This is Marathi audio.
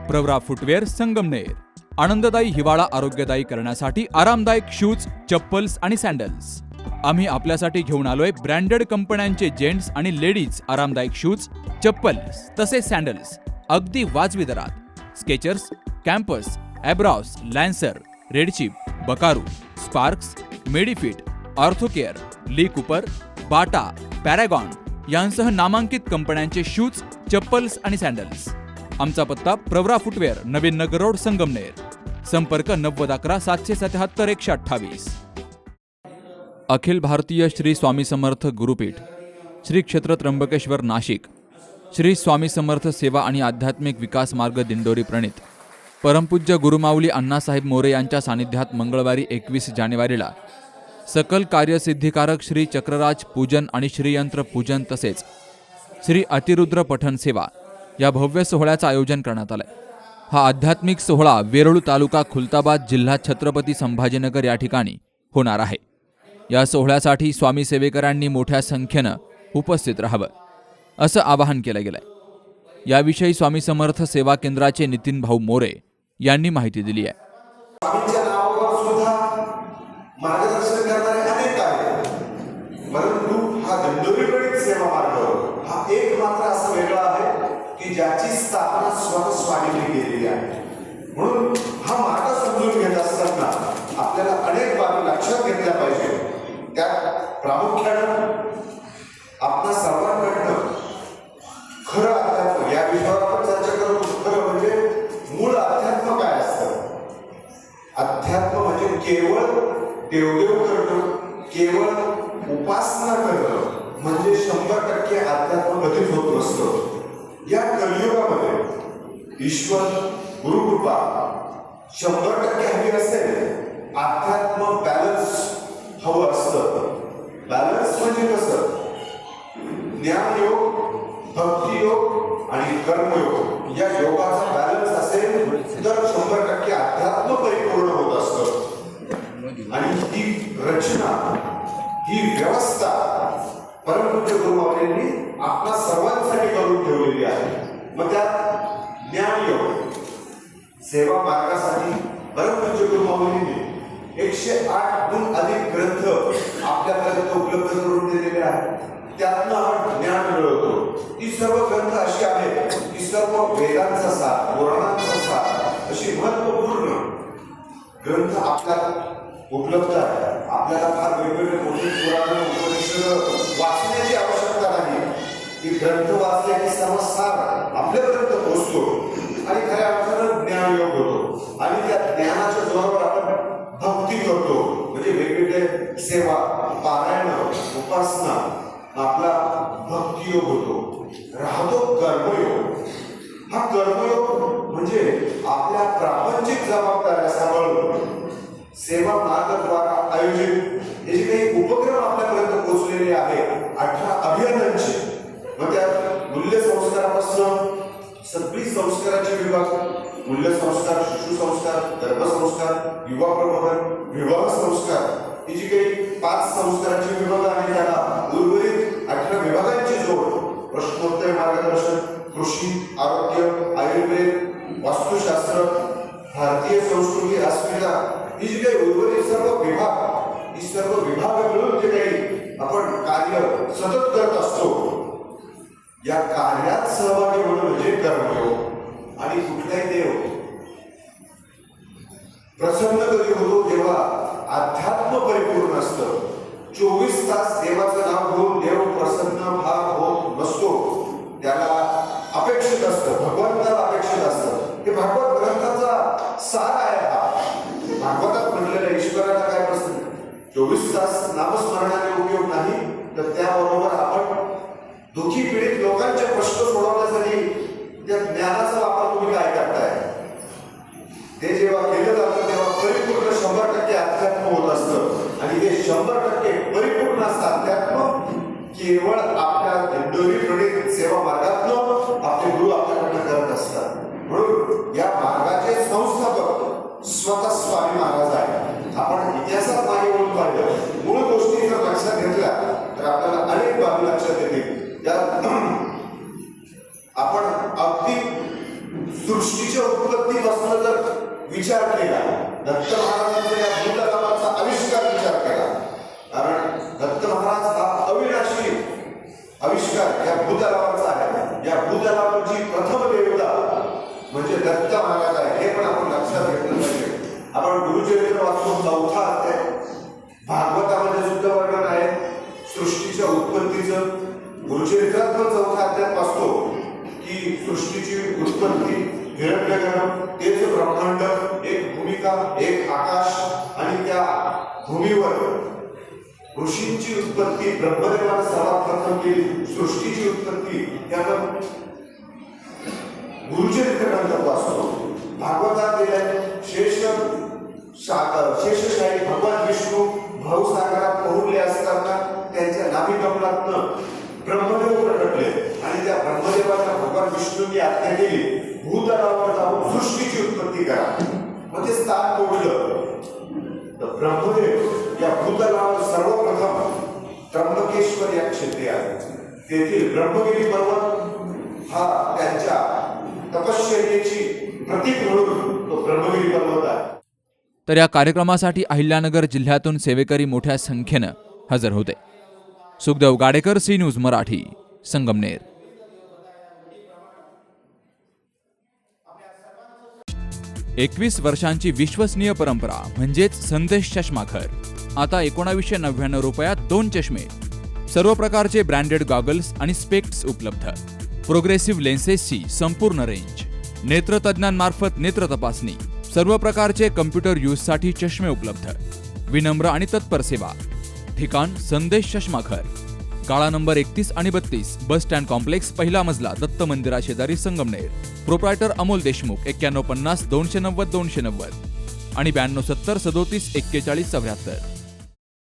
प्रवरा फुटवेअर संगमनेर। आनंददायी हिवाळा आरोग्यदायी करण्यासाठी आरामदायक शूज, चप्पल्स आणि सॅन्डल्स। आम्ही आपल्यासाठी घेऊन आलोय ब्रँडेड कंपन्यांचे जेंट्स आणि लेडीज आरामदायक शूज, चप्पल्स तसेच सॅन्डल्स अगदी वाजवी दरात। Skechers, Campus, Abros, Lancer, Red Chief, Buckaroo, Sparx, Medifit, Orthocare, Lee Cooper, Bata, Paragon यांसह नामांकित कंपन्यांचे शूज, चप्पल्स आणि सॅन्डल्स। आमचा पत्ता प्रवरा फुटवेअर, नवीन नगर रोड, संगमनेर। संपर्क 9011 777 128। अखिल भारतीय श्री स्वामी समर्थ गुरुपीठ, श्री क्षेत्र त्र्यंबकेश्वर, नाशिक, श्री स्वामी समर्थ सेवा आणि आध्यात्मिक विकास मार्ग दिंडोरी प्रणित परमपूज्य गुरुमाऊली अण्णासाहेब मोरे यांच्या सानिध्यात मंगळवारी 21 जानेवारीला सकल कार्यसिद्धिकारक श्री चक्रराज पूजन आणि श्रीयंत्र पूजन तसेच श्री अतिरुद्र पठण सेवा या भव्य सोहळ्याचं आयोजन करण्यात आलंय। हा आध्यात्मिक सोहळा वेरूळ तालुका खुलताबाद, जिल्हा छत्रपती संभाजीनगर या ठिकाणी होणार आहे। या सोहळ्यासाठी स्वामी सेवेकरांनी मोठ्या संख्येनं उपस्थित राहावं असं आवाहन केलं गेलंय। याविषयी स्वामी समर्थ सेवा केंद्राचे नितीन भाऊ मोरे यांनी माहिती दिली आहे। स्वामींच्या नावावर सुद्धा मार्गदर्शन करणारे अनेक आहेत, परंतु हा दिंडोरी प्रणित सेवा मार्ग हा एक मात्र असा वेगळा आहे की ज्याची स्थापना स्वतः स्वामींनी केलेली आहे। म्हणून हा मार्ग समजून घेत असताना आपल्याला अनेक बाबी लक्षात घेतल्या पाहिजे। त्यात प्रामुख्यानं आपल्या सर्वांकडनं खरं अध्यात्म या विषयावर आपण चर्चा करतो। खरं म्हणजे मूळ अध्यात्म काय असतं? अध्यात्म म्हणजे केवळ देवदेव करणं, केवळ उपासना करणं म्हणजे 100% अध्यात्म कधीच होत नसतं। या कलियुगामध्ये ईश्वर गुरुकृपा 100% हवी असेल, अध्यात्म बॅलन्स हवं असतं। बॅलन्स म्हणजे कसं? ज्ञानयोग, भक्तियोग आणि कर्मयोग या योगाचा बॅलन्स असेल तर 100% अध्यात्म परिपूर्ण होत असतं। आणि ही रचना, ही व्यवस्था परमपूज्य गुरुमाऊलींनी आपल्या सर्वांसाठी करून ठेवलेली आहे। मग त्यात ज्ञानयोग सेवा मार्गासाठी परमपूज्य गुरुमाऊलींनी 108हून अधिक ग्रंथ आपल्यापर्यंत उपलब्ध करून दिलेले आहेत। त्यातनं आपण ज्ञान मिळवतो। ही सर्व ग्रंथ अशी आहेत की सर्व वेदांचा सार, पुराणांचा सार अशी महत्वपूर्ण ग्रंथ आपल्याला उपलब्ध आहे। आपल्याला फार वेगवेगळे मोठे पुराण, उपनिषद वाचण्याची आवश्यकता नाही। ही ग्रंथ वाचले की सर्व सार आपल्यापर्यंत पोहोचतो आणि खऱ्या अर्थानं ज्ञानयोग होतो। आणि त्या ज्ञानाच्या जोरावर आपण भक्ती करतो, म्हणजे वेगवेगळे सेवा, पारायण, उपासना, आपला भक्तियोग होतो। राहतो कर्मयोग। हा कर्मयोग म्हणजे आपल्या प्रापंचिक जबाबदाऱ्या सांभाळून सेवा मार्गाद्वारा आयोजित हे जे काही उपक्रम आपल्यापर्यंत पोहोचलेले आहे 18 अभियानांचे, मग त्यात मूल्य संस्कारापासून सगळी संस्काराचे विभाग, मूल्य संस्कार, शिशु संस्कार, गर्भसंस्कार, युवा प्रबोधन, विवाह संस्कार, ही जी काही 5 संस्काराचे विभाग आहेत त्याला उर्वरित 18 विभागांची जोड, प्रश्नोत्तर मार्गदर्शन, कृषी, आरोग्य, आयुर्वेद, वास्तुशास्त्र, भारतीय संस्कृती, अस्मिता, ही जी काही उर्वरित सर्व विभाग, ही सर्व विभाग मिळून जे काही आपण कार्य सतत करत असतो, या कार्यात सहभागी होणं म्हणजे कर्मयोग। आणि कुठलाही देव प्रसन्न कधी होतो जेव्हा अध्यात्म परिपूर्ण असतं। 24 तास देवाचं नाव घेऊन देव प्रसन्न भाव होत नसतो, त्याला अपेक्षित असतं, भगवंताला अपेक्षित असतं। हे भागवत ग्रंथाचा सार आहे। हा भागवतात म्हटलेल्या ईश्वराला काय प्रसन्न? 24 तास नामस्मरणाने उपयोग नाही, तर त्याबरोबर आपण दुःखी पीडित लोकांचे प्रश्न सोडवण्यासाठी त्या ज्ञानाचा वापर तुम्ही काय करताय? ते जेव्हा केलं जातं तेव्हा परिपूर्ण 100% अध्यात्म होत असतं। आणि हे 100% परिपूर्ण असतं अध्यात्म केवळ आपल्या दिंडोरी प्रणित सेवा मार्गातून आपले गुरु आपल्याकडनं करत असतात। म्हणून या मार्गाचे संस्थापक स्वतः स्वामी महाराज आहेत। आपण इतिहासात मागे वळून पाहिलं, मूळ गोष्टी जर लक्षात घेतल्या तर आपल्याला अनेक बाबी लक्षात येतील। आपण अगदी सृष्टीच्या उत्पत्तीपासून जर विचार केला, दत्त महाराजांचा या भूतलावाचा आविष्कार विचार केला, कारण दत्त महाराज हा अविनाशी आविष्कार या भूतलावाचा आहे. या भूतलावाची प्रथम देवता म्हणजे दत्त महाराज आहे, हे पण आपण लक्षात घेतलं पाहिजे. आपण गुरुचरित्र वाचून 4था अध्याय, भागवतामध्ये सुद्धा वर्णन आहे सृष्टीच्या उत्पत्तीचं. गुरुचरित्रात पण 4था अध्याय वाचतो की सृष्टीची उत्पत्ती, हिरण्यगर्भ, तेच ब्रह्मांड, एक भूमिका, एक आकाश, आणि त्या भूमीवर ऋषींची उत्पत्ती, ब्रह्मदेवाने सर्वात प्रथम केली. सृष्टीची उत्पत्ती त्यानं गुरुचरित्र ग्रंथात वाचतो. भागवतात दिले शेषशाही भगवान विष्णू भवसागरात पोहले असताना त्यांच्या नाभिकमलातनं ब्रह्मदेव प्रकटले आणि त्या ब्रह्मदेवाला भगवान विष्णूंनी आज्ञा केली, भूतलावर जाऊन सृष्टीची उत्पत्ती करा. मग ते स्थान तोडलं. तर ब्रह्मदेव या भूतलावर सर्वप्रथम त्र्यंबकेश्वर या क्षेत्री आहे. तेथील ब्रह्मगिरी पर्वत हा त्यांच्या तपश्चर्येची प्रतीक म्हणून तो ब्रह्मगिरी पर्वत आहे. तर या कार्यक्रमासाठी अहिल्यानगर जिल्ह्यातून सेवेकरी मोठ्या संख्येनं हजर होते. Sukhdev Gadekar, C news Marathi, Sangamner. 21 वर्षांची विश्वसनीय परंपरा म्हणजेच संदेश चष्माघर. आता 1999 रुपयात 2 चष्मे, सर्व प्रकारचे ब्रँडेड गॉगल्स आणि स्पेक्ट्स उपलब्ध. प्रोग्रेसिव्ह लेन्सेसची संपूर्ण रेंज, नेत्रतज्ञांमार्फत नेत्र तपासणी, सर्व प्रकारचे कम्प्युटर यूजसाठी चष्मे उपलब्ध. विनम्र आणि तत्पर सेवा. ठिकाण संदेश चष्माघर, गाळा नंबर 31 आणि 32, बस स्टँड कॉम्प्लेक्स, पहिला मजला, दत्त मंदिरा शेजारी, संगमनेर. प्रोप्रायटर अमोल देशमुख. 9150 290 290 आणि 9270 37 41 74.